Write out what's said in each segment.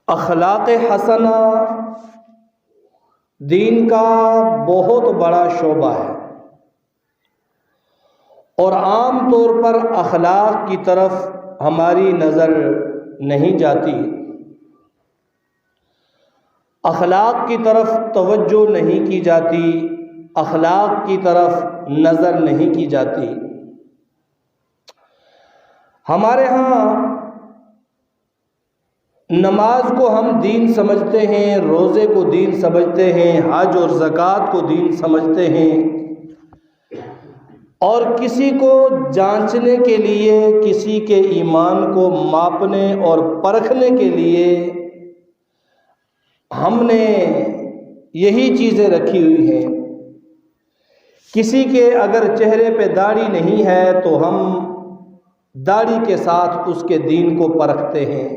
اخلاق حسنہ دین کا بہت بڑا شعبہ ہے، اور عام طور پر اخلاق کی طرف ہماری نظر نہیں جاتی، اخلاق کی طرف توجہ نہیں کی جاتی، اخلاق کی طرف نظر نہیں کی جاتی۔ ہمارے ہاں نماز کو ہم دین سمجھتے ہیں، روزے کو دین سمجھتے ہیں، حج اور زکوٰۃ کو دین سمجھتے ہیں، اور کسی کو جانچنے کے لیے، کسی کے ایمان کو ماپنے اور پرکھنے کے لیے ہم نے یہی چیزیں رکھی ہوئی ہیں۔ کسی کے اگر چہرے پہ داڑھی نہیں ہے تو ہم داڑھی کے ساتھ اس کے دین کو پرکھتے ہیں،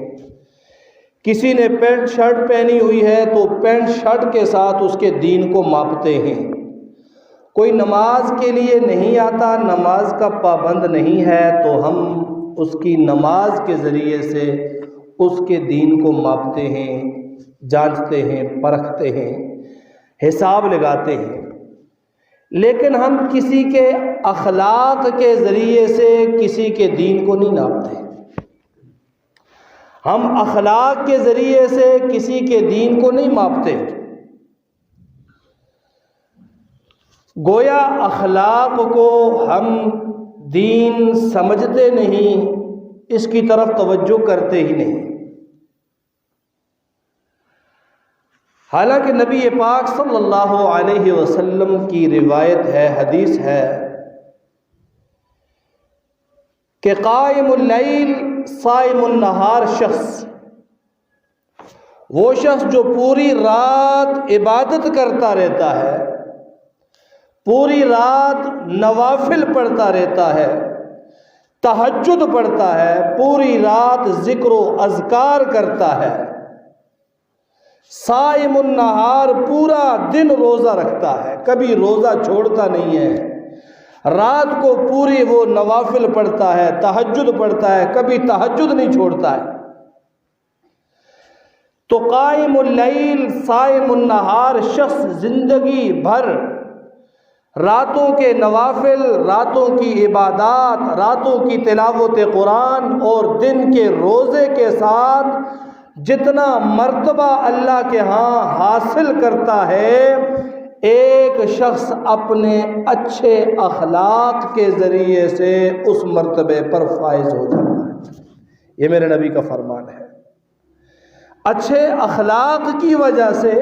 کسی نے پینٹ شرٹ پہنی ہوئی ہے تو پینٹ شرٹ کے ساتھ اس کے دین کو ماپتے ہیں۔ کوئی نماز کے لیے نہیں آتا، نماز کا پابند نہیں ہے، تو ہم اس کی نماز کے ذریعے سے اس کے دین کو ماپتے ہیں، جانچتے ہیں، پرکھتے ہیں، حساب لگاتے ہیں۔ لیکن ہم کسی کے اخلاق کے ذریعے سے کسی کے دین کو نہیں ناپتے، ہم اخلاق کے ذریعے سے کسی کے دین کو نہیں ماپتے۔ گویا اخلاق کو ہم دین سمجھتے نہیں، اس کی طرف توجہ کرتے ہی نہیں۔ حالانکہ نبی پاک صلی اللہ علیہ وسلم کی روایت ہے، حدیث ہے کہ قائم اللیل صائم النہار شخص، وہ شخص جو پوری رات عبادت کرتا رہتا ہے، پوری رات نوافل پڑھتا رہتا ہے، تہجد پڑھتا ہے، پوری رات ذکر و اذکار کرتا ہے، صائم النہار پورا دن روزہ رکھتا ہے، کبھی روزہ چھوڑتا نہیں ہے، رات کو پوری وہ نوافل پڑھتا ہے، تہجد پڑھتا ہے، کبھی تہجد نہیں چھوڑتا ہے، تو قائم اللیل صائم النہار شخص زندگی بھر راتوں کے نوافل، راتوں کی عبادات، راتوں کی تلاوت قرآن اور دن کے روزے کے ساتھ جتنا مرتبہ اللہ کے ہاں حاصل کرتا ہے، ایک شخص اپنے اچھے اخلاق کے ذریعے سے اس مرتبے پر فائز ہو جاتا ہے۔ یہ میرے نبی کا فرمان ہے۔ اچھے اخلاق کی وجہ سے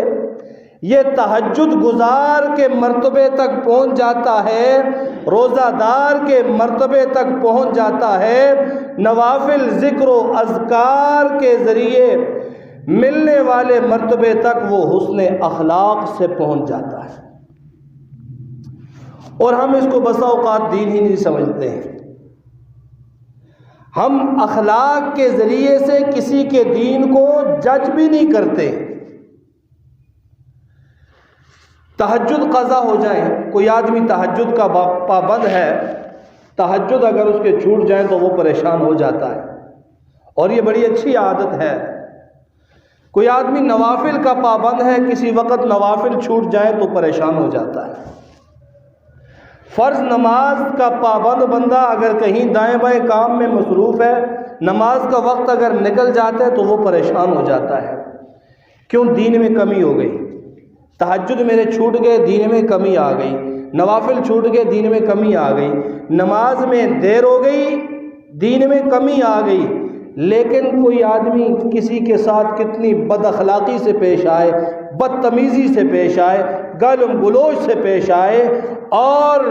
یہ تہجد گزار کے مرتبے تک پہنچ جاتا ہے، روزہ دار کے مرتبے تک پہنچ جاتا ہے، نوافل ذکر و اذکار کے ذریعے ملنے والے مرتبے تک وہ حسن اخلاق سے پہنچ جاتا ہے۔ اور ہم اس کو بسا اوقات دین ہی نہیں سمجھتے ہیں، ہم اخلاق کے ذریعے سے کسی کے دین کو جج بھی نہیں کرتے۔ تہجد قضا ہو جائیں، کوئی آدمی تہجد کا پابند ہے، تہجد اگر اس کے چھوٹ جائیں تو وہ پریشان ہو جاتا ہے، اور یہ بڑی اچھی عادت ہے۔ کوئی آدمی نوافل کا پابند ہے، کسی وقت نوافل چھوٹ جائیں تو پریشان ہو جاتا ہے۔ فرض نماز کا پابند بندہ اگر کہیں دائیں بائیں کام میں مصروف ہے، نماز کا وقت اگر نکل جاتا ہے تو وہ پریشان ہو جاتا ہے، کیوں؟ دین میں کمی ہو گئی، تہجد میرے چھوٹ گئے، دین میں کمی آ گئی، نوافل چھوٹ گئے، دین میں کمی آ گئی، نماز میں دیر ہو گئی، دین میں کمی آ گئی۔ لیکن کوئی آدمی کسی کے ساتھ کتنی بد اخلاقی سے پیش آئے، بدتمیزی سے پیش آئے، گالم گلوچ سے پیش آئے اور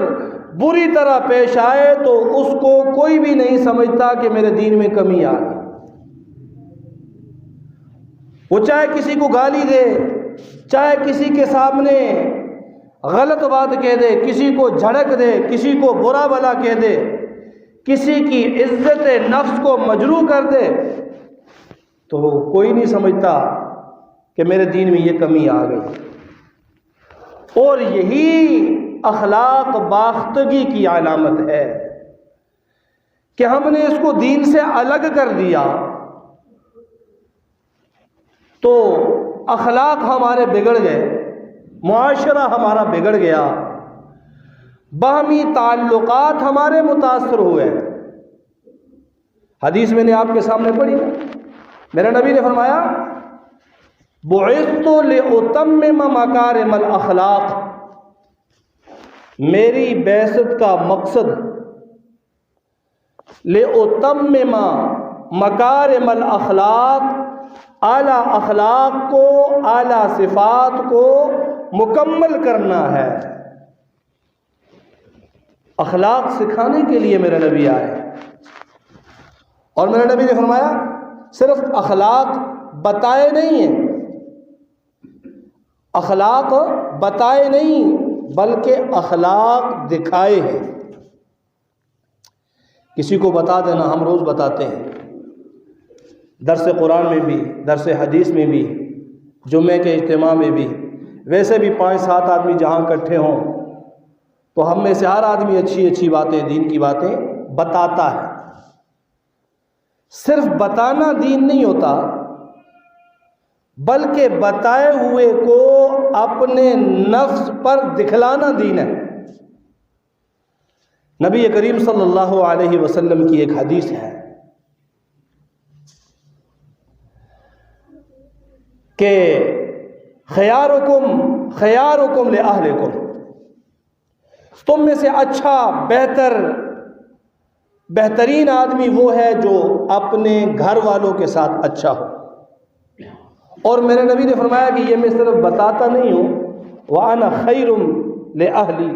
بری طرح پیش آئے، تو اس کو کوئی بھی نہیں سمجھتا کہ میرے دین میں کمی آ گئی۔ وہ چاہے کسی کو گالی دے، چاہے کسی کے سامنے غلط بات کہہ دے، کسی کو جھڑک دے، کسی کو برا بھلا کہہ دے، کسی کی عزت نفس کو مجروح کر دے، تو کوئی نہیں سمجھتا کہ میرے دین میں یہ کمی آ گئی۔ اور یہی اخلاق باختگی کی علامت ہے کہ ہم نے اس کو دین سے الگ کر دیا۔ تو اخلاق ہمارے بگڑ گئے، معاشرہ ہمارا بگڑ گیا، باہمی تعلقات ہمارے متاثر ہوئے۔ حدیث میں نے آپ کے سامنے پڑھی، میرے نبی نے فرمایا بعثت لأتمم مکارم الاخلاق، میری بعثت کا مقصد لأتمم مکارم الاخلاق، اعلیٰ اخلاق کو، اعلیٰ صفات کو مکمل کرنا ہے۔ اخلاق سکھانے کے لیے میرے نبی آئے، اور میرے نبی نے فرمایا صرف اخلاق بتائے نہیں ہیں، اخلاق بتائے نہیں بلکہ اخلاق دکھائے ہیں۔ کسی کو بتا دینا ہم روز بتاتے ہیں، درس قرآن میں بھی، درس حدیث میں بھی، جمعے کے اجتماع میں بھی، ویسے بھی 5-7 آدمی جہاں اکٹھے ہوں تو ہم میں سے ہر آدمی اچھی اچھی باتیں، دین کی باتیں بتاتا ہے۔ صرف بتانا دین نہیں ہوتا، بلکہ بتائے ہوئے کو اپنے نفس پر دکھلانا دین ہے۔ نبی کریم صلی اللہ علیہ وسلم کی ایک حدیث ہے کہ خیارکم لأہلکم، تم میں سے اچھا، بہترین آدمی وہ ہے جو اپنے گھر والوں کے ساتھ اچھا ہو۔ اور میرے نبی نے فرمایا کہ یہ میں صرف بتاتا نہیں ہوں، وَأَنَا خَيْرٌ لِأَهْلِي،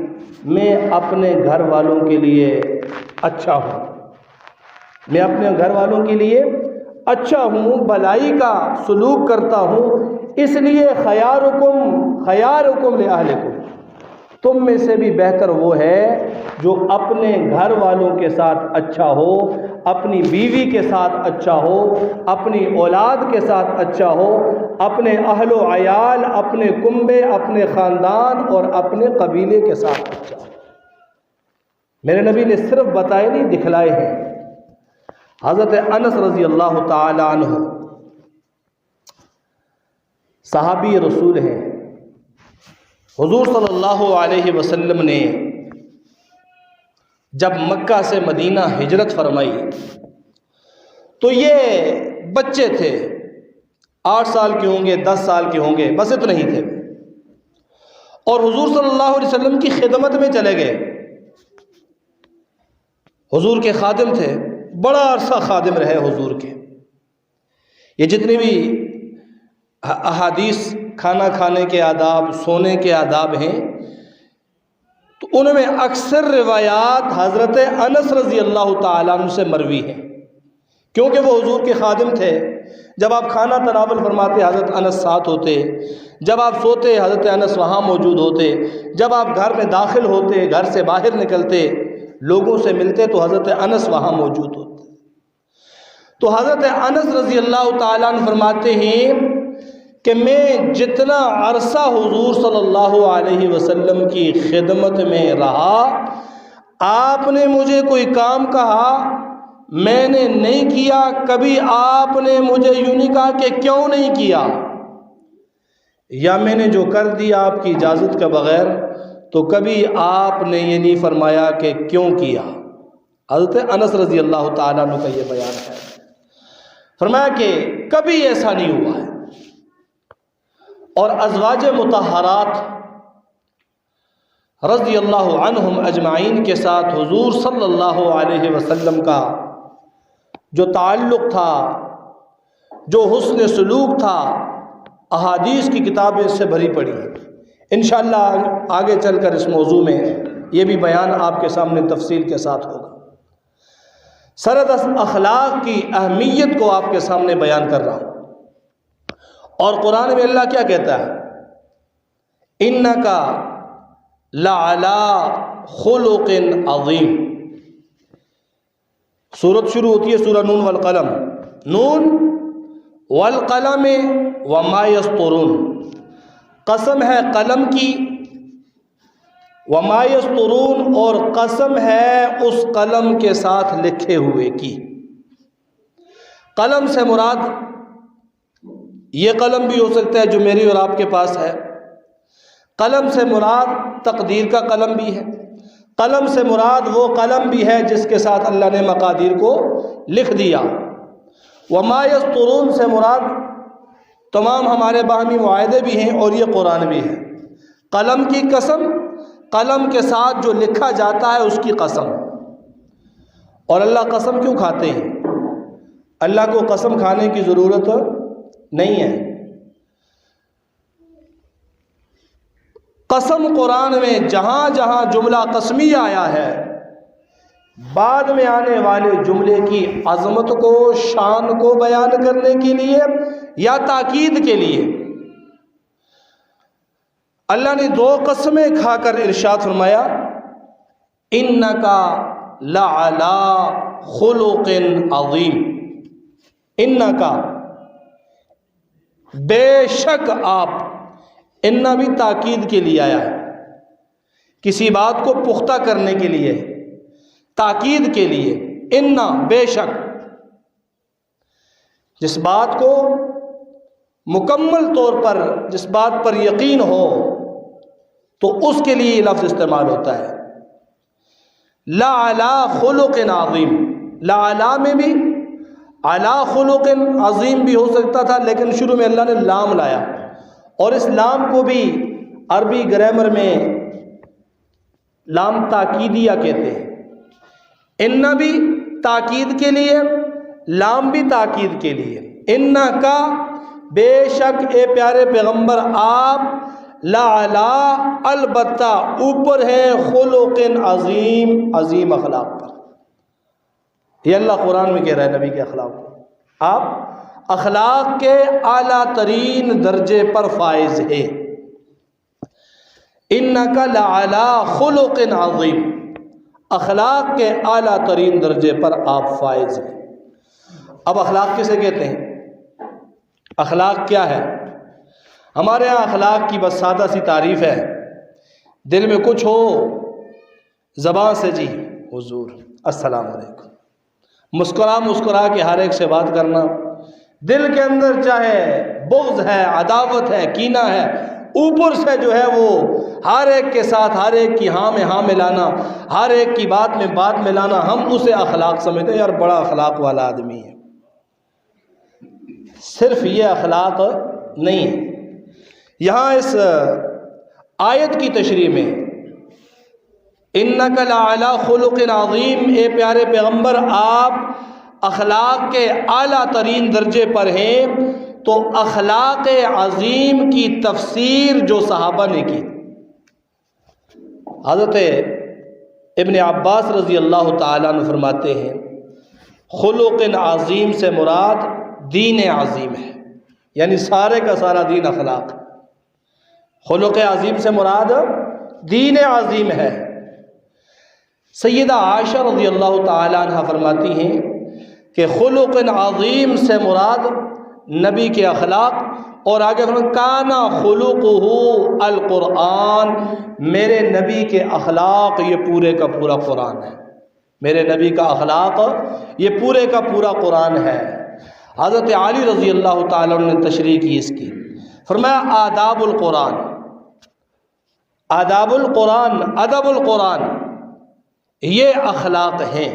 میں اپنے گھر والوں کے لیے اچھا ہوں، میں اپنے گھر والوں کے لیے اچھا ہوں، بھلائی کا سلوک کرتا ہوں، اس لیے خیارکم لأہلکم، تم میں سے بھی بہتر وہ ہے جو اپنے گھر والوں کے ساتھ اچھا ہو، اپنی بیوی کے ساتھ اچھا ہو، اپنی اولاد کے ساتھ اچھا ہو، اپنے اہل و عیال، اپنے کنبے، اپنے خاندان اور اپنے قبیلے کے ساتھ اچھا ہو۔ میرے نبی نے صرف بتائے نہیں، دکھلائے ہیں۔ حضرت انس رضی اللہ تعالی عنہ صحابی رسول ہیں، حضور صلی اللہ علیہ وسلم نے جب مکہ سے مدینہ ہجرت فرمائی تو یہ بچے تھے، 8 سال کے ہوں گے، 10 سال کے ہوں گے، بس اتنے ہی تھے، اور حضور صلی اللہ علیہ وسلم کی خدمت میں چلے گئے۔ حضور کے خادم تھے، بڑا عرصہ خادم رہے حضور کے۔ یہ جتنی بھی احادیث، کھانا کھانے کے آداب، سونے کے آداب ہیں، تو ان میں اکثر روایات حضرت انس رضی اللہ تعالیٰ عنہ سے مروی ہیں، کیونکہ وہ حضور کے خادم تھے۔ جب آپ کھانا تناول فرماتے حضرت انس ساتھ ہوتے، جب آپ سوتے حضرت انس وہاں موجود ہوتے، جب آپ گھر میں داخل ہوتے، گھر سے باہر نکلتے، لوگوں سے ملتے تو حضرت انس وہاں موجود ہوتے۔ تو حضرت انس رضی اللہ تعالیٰ عنہ فرماتے ہیں کہ میں جتنا عرصہ حضور صلی اللہ علیہ وسلم کی خدمت میں رہا، آپ نے مجھے کوئی کام کہا، میں نے نہیں کیا، کبھی آپ نے مجھے یوں نہیں کہا کہ کیوں نہیں کیا، یا میں نے جو کر دیا آپ کی اجازت کے بغیر، تو کبھی آپ نے یہ نہیں فرمایا کہ کیوں کیا۔ حضرت انس رضی اللہ تعالیٰ عنہ کا یہ بیان ہے، فرمایا کہ کبھی ایسا نہیں ہوا ہے۔ اور ازواج مطہرات رضی اللہ عنہم اجمعین کے ساتھ حضور صلی اللہ علیہ وسلم کا جو تعلق تھا، جو حسن سلوک تھا، احادیث کی کتابیں اس سے بھری پڑی ہیں۔ انشاءاللہ آگے چل کر اس موضوع میں یہ بھی بیان آپ کے سامنے تفصیل کے ساتھ ہوگا۔ سردست اخلاق کی اہمیت کو آپ کے سامنے بیان کر رہا ہوں۔ اور قرآن میں اللہ کیا کہتا ہے؟ اِنَّكَ لَعَلَىٰ خُلُقٍ عَظِيمٍ۔ سورت شروع ہوتی ہے سورہ نون والقلم، نون والقلم وما یسطرون، قسم ہے قلم کی، وما یسطرون، اور قسم ہے اس قلم کے ساتھ لکھے ہوئے کی۔ قلم سے مراد یہ قلم بھی ہو سکتا ہے جو میری اور آپ کے پاس ہے۔ قلم سے مراد تقدیر کا قلم بھی ہے، قلم سے مراد وہ قلم بھی ہے جس کے ساتھ اللہ نے مقادیر کو لکھ دیا۔ وما یسطرون سے مراد تمام ہمارے باہمی معاہدے بھی ہیں اور یہ قرآن بھی ہے۔ قلم کی قسم، قلم کے ساتھ جو لکھا جاتا ہے اس کی قسم۔ اور اللہ قسم کیوں کھاتے ہیں؟ اللہ کو قسم کھانے کی ضرورت نہیں ہے۔ قسم قرآن میں جہاں جہاں جملہ قسمی آیا ہے، بعد میں آنے والے جملے کی عظمت کو، شان کو بیان کرنے کے لیے یا تاکید کے لیے اللہ نے دو قسمیں کھا کر ارشاد فرمایا، انکا لعلی خلق عظیم۔ انکا بے شک آپ، انہ بھی تاکید کے لیے آیا ہے، کسی بات کو پختہ کرنے کے لیے، تاکید کے لیے۔ انہ بے شک، جس بات کو مکمل طور پر، جس بات پر یقین ہو تو اس کے لیے یہ لفظ استعمال ہوتا ہے۔ لعلی خلق عظیم، لعلی میں بھی علی خلق عظیم بھی ہو سکتا تھا، لیکن شروع میں اللہ نے لام لایا، اور اس لام کو بھی عربی گرامر میں لام تاکیدیہ کہتے ہیں۔ ان بھی تاکید کے لیے، لام بھی تاکید کے لیے۔ ان کا بے شک اے پیارے پیغمبر آپ، لعلی البتہ اوپر ہے، خلق عظیم، عظیم اخلاق پر۔ یہ اللہ قرآن میں کہہ رہا ہے نبی کے اخلاق کو، آپ اخلاق کے اعلیٰ ترین درجے پر فائز ہے۔ انک لعلی خلق عظیم، اخلاق کے اعلیٰ ترین درجے پر آپ فائز ہیں۔ اب اخلاق کسے کہتے ہیں؟ اخلاق کیا ہے؟ ہمارے ہاں اخلاق کی بس سادہ سی تعریف ہے، دل میں کچھ ہو، زبان سے جی حضور السلام علیکم، مسکرا مسکرا کے ہر ایک سے بات کرنا، دل کے اندر چاہے بغض ہے، عداوت ہے، کینہ ہے، اوپر سے جو ہے وہ ہر ایک کے ساتھ ہر ایک کی ہاں میں ہاں ملانا، ہر ایک کی بات میں بات ملانا، ہم اسے اخلاق سمجھتے ہیں، یار بڑا اخلاق والا آدمی ہے۔ صرف یہ اخلاق نہیں ہے۔ یہاں اس آیت کی تشریح میں انک لعلی خلق عظیم، اے پیارے پیغمبر آپ اخلاق کے اعلیٰ ترین درجے پر ہیں، تو اخلاق عظیم کی تفسیر جو صحابہ نے کی، حضرت ابن عباس رضی اللہ تعالیٰ عنہ فرماتے ہیں خلق عظیم سے مراد دین عظیم ہے، یعنی سارے کا سارا دین اخلاق۔ خلق عظیم سے مراد دین عظیم ہے۔ سیدہ عائشہ رضی اللہ تعالیٰ عنہ فرماتی ہیں کہ خلق عظیم سے مراد نبی کے اخلاق، اور آگے فرماتے کانا خلقہ القرآن، میرے نبی کے اخلاق یہ پورے کا پورا قرآن ہے، میرے نبی کا اخلاق یہ پورے کا پورا قرآن ہے۔ حضرت علی رضی اللہ تعالیٰ عنہ نے تشریح کی اس کی، فرمایا آداب القرآن، آداب القرآن، ادب القرآن یہ اخلاق ہیں۔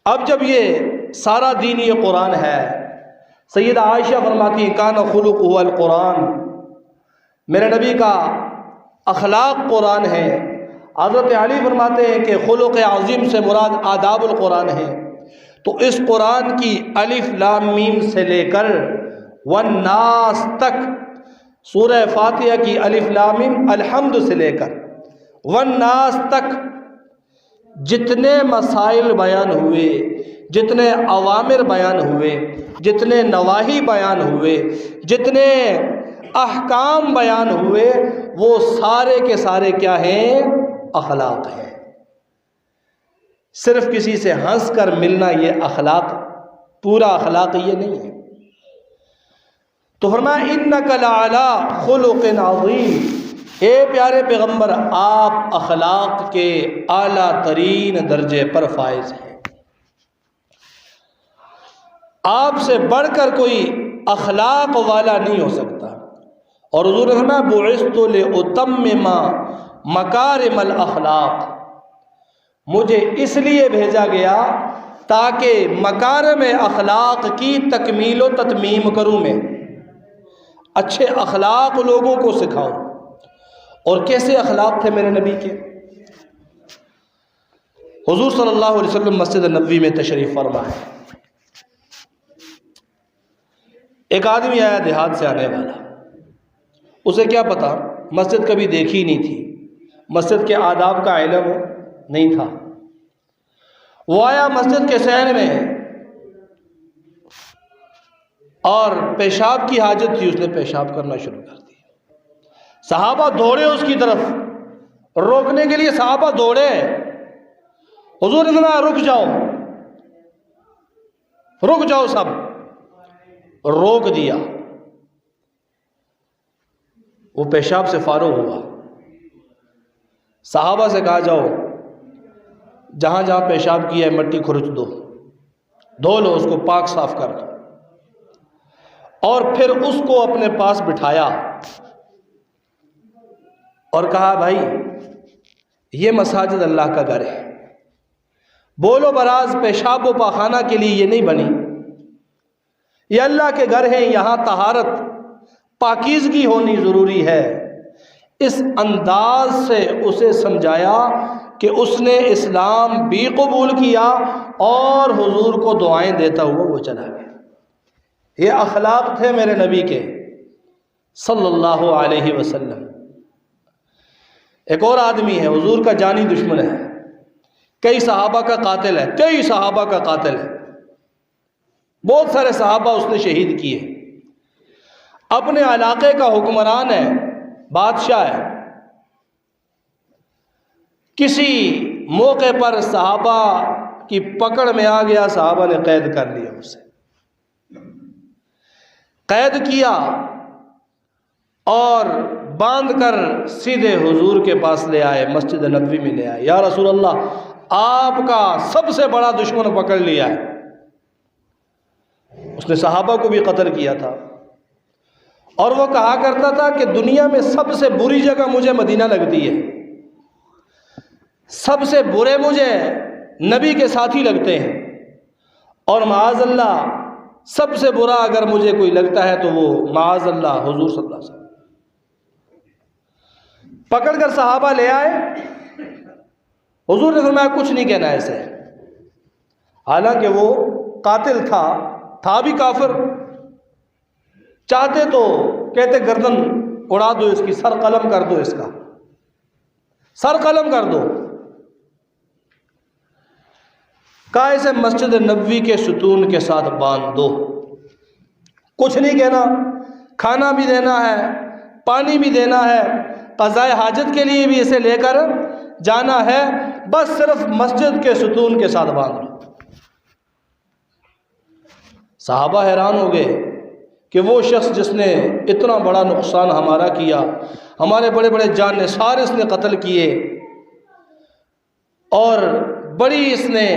اب جب یہ سارا دین یہ قرآن ہے، سیدہ عائشہ فرماتی ہیں کان خلقہ القرآن، میرے نبی کا اخلاق قرآن ہے۔ حضرت علی فرماتے ہیں کہ خلق عظیم سے مراد آداب القرآن ہے، تو اس قرآن کی الف لام میم سے لے کر والناس تک، سورہ فاتحہ کی الف لام میم الحمد سے لے کر والناس تک جتنے مسائل بیان ہوئے، جتنے اوامر بیان ہوئے، جتنے نواہی بیان ہوئے، جتنے احکام بیان ہوئے، وہ سارے کے سارے کیا ہیں؟ اخلاق ہیں۔ صرف کسی سے ہنس کر ملنا یہ اخلاق، پورا اخلاق یہ نہیں ہے۔ تو فرمایا انک لعلی خلق عظیم، اے پیارے پیغمبر آپ اخلاق کے اعلیٰ ترین درجے پر فائز ہیں۔ آپ سے بڑھ کر کوئی اخلاق والا نہیں ہو سکتا. اور حضور نے فرمایا بعثت لأتمم مکارم الاخلاق، مجھے اس لیے بھیجا گیا تاکہ مکارم اخلاق کی تکمیل و تتمیم کروں میں، اچھے اخلاق لوگوں کو سکھاؤں. اور کیسے اخلاق تھے میرے نبی کے؟ حضور صلی اللہ علیہ وسلم مسجد نبوی میں تشریف فرما ہے. ایک آدمی آیا دیہات سے آنے والا، اسے کیا پتا، مسجد کبھی دیکھی نہیں تھی، مسجد کے آداب کا علم نہیں تھا. وہ آیا مسجد کے صحن میں اور پیشاب کی حاجت تھی، اس نے پیشاب کرنا شروع کر دیا. صحابہ دوڑے اس کی طرف، روکنے کے لیے صحابہ دوڑے. حضور نے فرمایا رک جاؤ، رک جاؤ سب. روک دیا. وہ پیشاب سے فارغ ہوا. صحابہ سے کہا جاؤ جہاں جہاں پیشاب کیا ہے مٹی کھرچ دو، دھو لو، اس کو پاک صاف کر دو. اور پھر اس کو اپنے پاس بٹھایا اور کہا بھائی یہ مساجد اللہ کا گھر ہے، بولو براز پیشاب و پاخانہ کے لیے یہ نہیں بنی، یہ اللہ کے گھر ہیں، یہاں طہارت پاکیزگی ہونی ضروری ہے. اس انداز سے اسے سمجھایا کہ اس نے اسلام بھی قبول کیا اور حضور کو دعائیں دیتا ہوا وہ چلا گیا. یہ اخلاق تھے میرے نبی کے صلی اللہ علیہ وسلم. ایک اور آدمی ہے، حضور کا جانی دشمن ہے، کئی صحابہ کا قاتل ہے، کئی صحابہ کا قاتل ہے، بہت سارے صحابہ اس نے شہید کیے. اپنے علاقے کا حکمران ہے، بادشاہ ہے. کسی موقع پر صحابہ کی پکڑ میں آ گیا، صحابہ نے قید کر لیا، اسے قید کیا اور باندھ کر سیدھے حضور کے پاس لے آئے، مسجد نبوی میں لے آئے. یا رسول اللہ، آپ کا سب سے بڑا دشمن پکڑ لیا ہے، اس نے صحابہ کو بھی قتل کیا تھا. اور وہ کہا کرتا تھا کہ دنیا میں سب سے بری جگہ مجھے مدینہ لگتی ہے، سب سے برے مجھے نبی کے ساتھی لگتے ہیں، اور معاذ اللہ سب سے برا اگر مجھے کوئی لگتا ہے تو وہ معاذ اللہ حضور صلی اللہ علیہ وسلم. پکڑ کر صحابہ لے آئے. حضور نے فرمایا کچھ نہیں کہنا ایسے، حالانکہ وہ قاتل تھا بھی کافر. چاہتے تو کہتے گردن اڑا دو اس کی، سر قلم کر دو، اس کا سر قلم کر دو. کہا اسے مسجد نبوی کے ستون کے ساتھ باندھ دو، کچھ نہیں کہنا، کھانا بھی دینا ہے، پانی بھی دینا ہے، قضاء حاجت کے لیے بھی اسے لے کر جانا ہے، بس صرف مسجد کے ستون کے ساتھ باندھ لو. صحابہ حیران ہو گئے کہ وہ شخص جس نے اتنا بڑا نقصان ہمارا کیا، ہمارے بڑے بڑے جان نثار اس نے قتل کیے، اور اس نے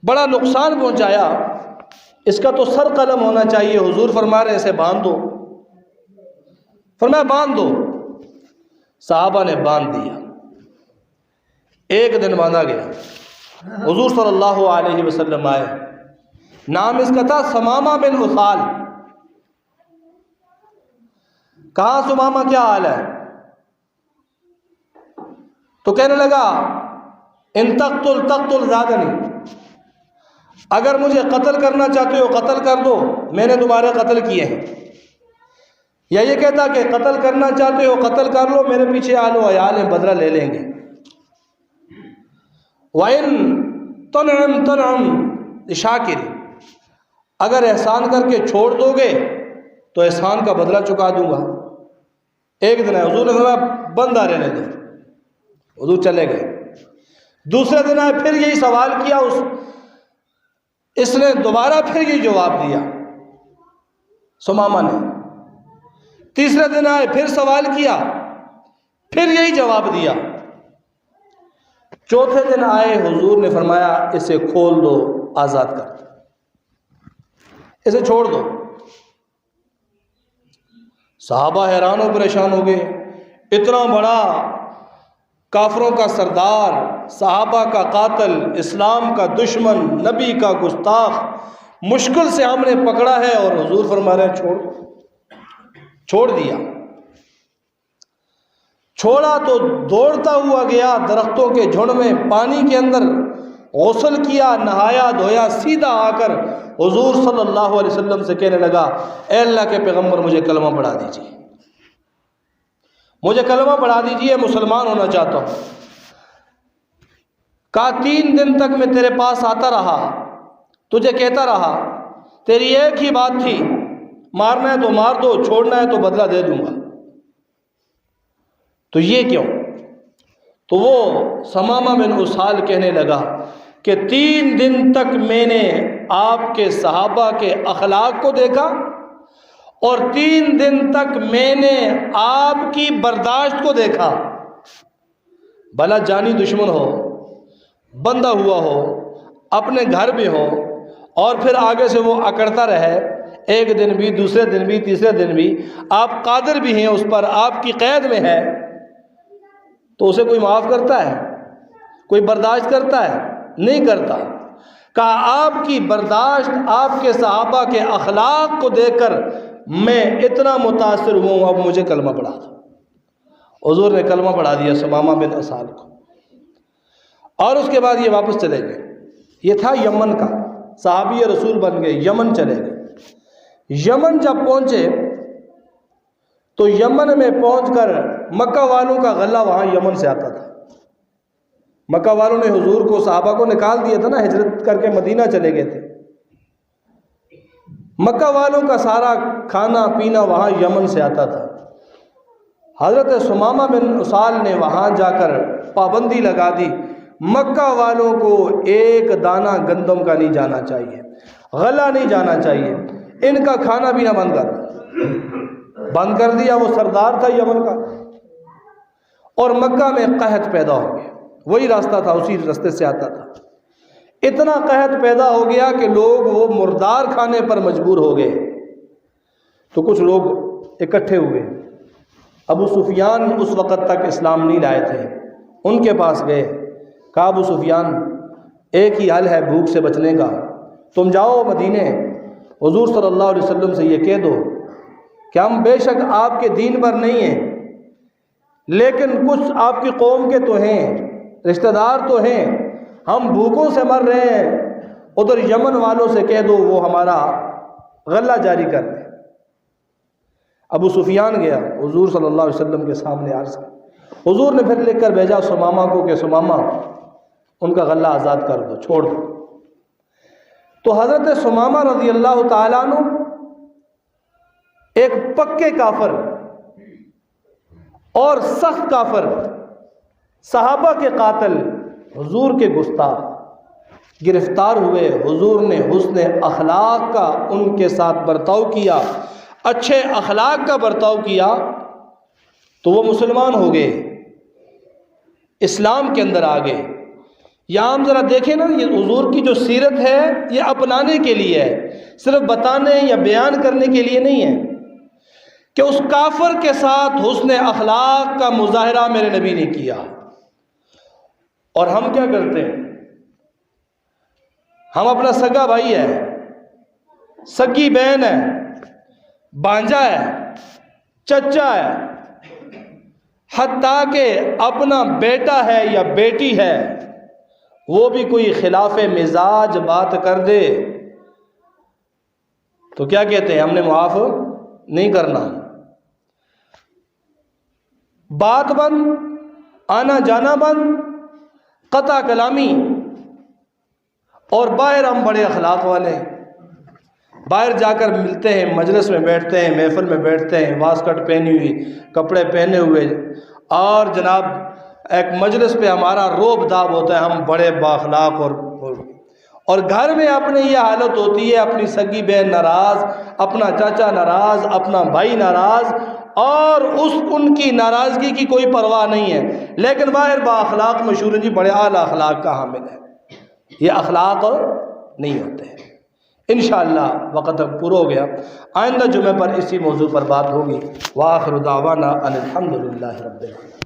بڑا نقصان پہنچایا، اس کا تو سر قلم ہونا چاہیے. حضور فرما رہے اسے باندھ دو. فرمایا باندھ دو. صحابہ نے باندھ دیا. ایک دن باندھا گیا. حضور صلی اللہ علیہ وسلم آئے، نام اس کا تھا ثمامہ بن اسال. کہا ثمامہ کیا حال ہے؟ تو کہنے لگا ان تقتل زادنی، اگر مجھے قتل کرنا چاہتے ہو قتل کر دو، میں نے تمہارے قتل کیے ہیں. یا یہ کہتا کہ قتل کرنا چاہتے ہو قتل کر لو، میرے پیچھے آ لو، عیال ہیں، بدلہ لے لیں گے. وَإِن تَنْعَمْ لِشَاكِرٍ، اگر احسان کر کے چھوڑ دو گے تو احسان کا بدلہ چکا دوں گا. ایک دن ہے، حضور نے فرمایا بندہ رہنے دو. حضور چلے گئے. دوسرے دن آئے، پھر یہی سوال کیا، اس نے دوبارہ پھر یہی جواب دیا ثمامہ نے. تیسرے دن آئے، پھر سوال کیا، پھر یہی جواب دیا. چوتھے دن آئے، حضور نے فرمایا اسے کھول دو، آزاد کر دو، اسے چھوڑ دو. صحابہ حیران و پریشان ہو گئے، اتنا بڑا کافروں کا سردار، صحابہ کا قاتل، اسلام کا دشمن، نبی کا گستاخ مشکل سے ہم نے پکڑا ہے، اور حضور فرما رہے ہیں چھوڑ دیا۔ چھوڑا تو دوڑتا ہوا گیا درختوں کے جھنڈ میں، پانی کے اندر غسل کیا، نہایا دھویا، سیدھا آ کر حضور صلی اللہ علیہ وسلم سے کہنے لگا، اے اللہ کے پیغمبر مجھے کلمہ پڑھا دیجیے، مجھے کلمہ پڑھا دیجیے، مسلمان ہونا چاہتا ہوں۔ کہا 3 دن تک میں تیرے پاس آتا رہا، تجھے کہتا رہا، تیری ایک ہی بات تھی، مارنا ہے تو مار دو، چھوڑنا ہے تو بدلہ دے دوں گا، تو یہ کیوں؟ تو وہ ثمامہ بن اسال کہنے لگا کہ 3 دن تک میں نے آپ کے صحابہ کے اخلاق کو دیکھا، اور 3 دن تک میں نے آپ کی برداشت کو دیکھا۔ بھلا جانی دشمن ہو، بندہ ہوا ہو، اپنے گھر بھی ہو، اور پھر آگے سے وہ اکڑتا رہے، ایک دن بھی، دوسرے دن بھی، تیسرے دن بھی، آپ قادر بھی ہیں اس پر، آپ کی قید میں ہے، تو اسے کوئی معاف کرتا ہے؟ کوئی برداشت کرتا ہے؟ نہیں کرتا۔ کہا آپ کی برداشت، آپ کے صحابہ کے اخلاق کو دیکھ کر میں اتنا متاثر ہوں، اب مجھے کلمہ پڑھا دو۔ حضور نے کلمہ پڑھا دیا ثمامہ بن اسال کو، اور اس کے بعد یہ واپس چلے گئے۔ یہ تھا یمن کا، صحابی رسول بن گئے، یمن چلے گئے۔ یمن جب پہنچے تو یمن میں پہنچ کر مکہ والوں کا غلہ وہاں یمن سے آتا تھا۔ مکہ والوں نے حضور کو، صحابہ کو نکال دیا تھا نا، ہجرت کر کے مدینہ چلے گئے تھے۔ مکہ والوں کا سارا کھانا پینا وہاں یمن سے آتا تھا۔ حضرت ثمامہ بن اسال نے وہاں جا کر پابندی لگا دی، مکہ والوں کو ایک دانہ گندم کا نہیں جانا چاہیے، غلہ نہیں جانا چاہیے، ان کا کھانا پینا بند کر دیا۔ وہ سردار تھا یمن کا، اور مکہ میں قحط پیدا ہو گیا، وہی راستہ تھا، اسی راستے سے آتا تھا۔ اتنا قحط پیدا ہو گیا کہ لوگ وہ مردار کھانے پر مجبور ہو گئے۔ تو کچھ لوگ اکٹھے ہوئے، ابو سفیان اس وقت تک اسلام نہیں لائے تھے، ان کے پاس گئے، کہا ابو سفیان ایک ہی حل ہے بھوک سے بچنے کا، تم جاؤ مدینے، حضور صلی اللہ علیہ وسلم سے یہ کہہ دو کہ ہم بے شک آپ کے دین پر نہیں ہیں، لیکن کچھ آپ کی قوم کے تو ہیں، رشتہ دار تو ہیں، ہم بھوکوں سے مر رہے ہیں، ادھر یمن والوں سے کہہ دو وہ ہمارا غلہ جاری کر دیں۔ ابو سفیان گیا حضور صلی اللہ علیہ وسلم کے سامنے عرض کیا، حضور نے پھر لکھ کر بھیجا ثمامہ کو کہ ثمامہ ان کا غلہ آزاد کر دو، چھوڑ دو۔ تو حضرت ثمامہ رضی اللہ تعالیٰ عنہ ایک پکے کافر اور سخت کافر، صحابہ کے قاتل، حضور کے گستاخ گرفتار ہوئے۔ حضور نے حسن اخلاق کا ان کے ساتھ برتاؤ کیا، اچھے اخلاق کا برتاؤ کیا، تو وہ مسلمان ہو گئے، اسلام کے اندر آ گئے۔ یہاں ہم ذرا دیکھیں نا، یہ حضور کی جو سیرت ہے یہ اپنانے کے لیے ہے، صرف بتانے یا بیان کرنے کے لیے نہیں ہے، کہ اس کافر کے ساتھ حسن اخلاق کا مظاہرہ میرے نبی نے کیا۔ اور ہم کیا کرتے ہیں؟ ہم اپنا سگا بھائی ہے، سگی بہن ہے، بانجا ہے، چچا ہے، حتیٰ کہ اپنا بیٹا ہے یا بیٹی ہے، وہ بھی کوئی خلاف مزاج بات کر دے تو کیا کہتے ہیں؟ ہم نے معاف نہیں کرنا، بات بند، آنا جانا بند، قطع کلامی۔ اور باہر ہم بڑے اخلاق والے ہیں، باہر جا کر ملتے ہیں، مجلس میں بیٹھتے ہیں، محفل میں بیٹھتے ہیں، واسکٹ پہنی ہوئی، کپڑے پہنے ہوئے، اور جناب ایک مجلس پہ ہمارا روب داب ہوتا ہے، ہم بڑے بااخلاق، اور گھر میں اپنے یہ حالت ہوتی ہے، اپنی سگی بہن ناراض، اپنا چاچا ناراض، اپنا بھائی ناراض، اور ان کی ناراضگی کی کوئی پرواہ نہیں ہے، لیکن باہر بااخلاق مشہور ہیں، جی بڑے اعلیٰ اخلاق کا حامل ہے۔ یہ اخلاق نہیں ہوتے ہیں، انشاءاللہ وقت اب پورا ہو گیا، آئندہ جمعہ پر اسی موضوع پر بات ہوگی۔ وآخر دعوانا ان الحمدللہ رب العالمین۔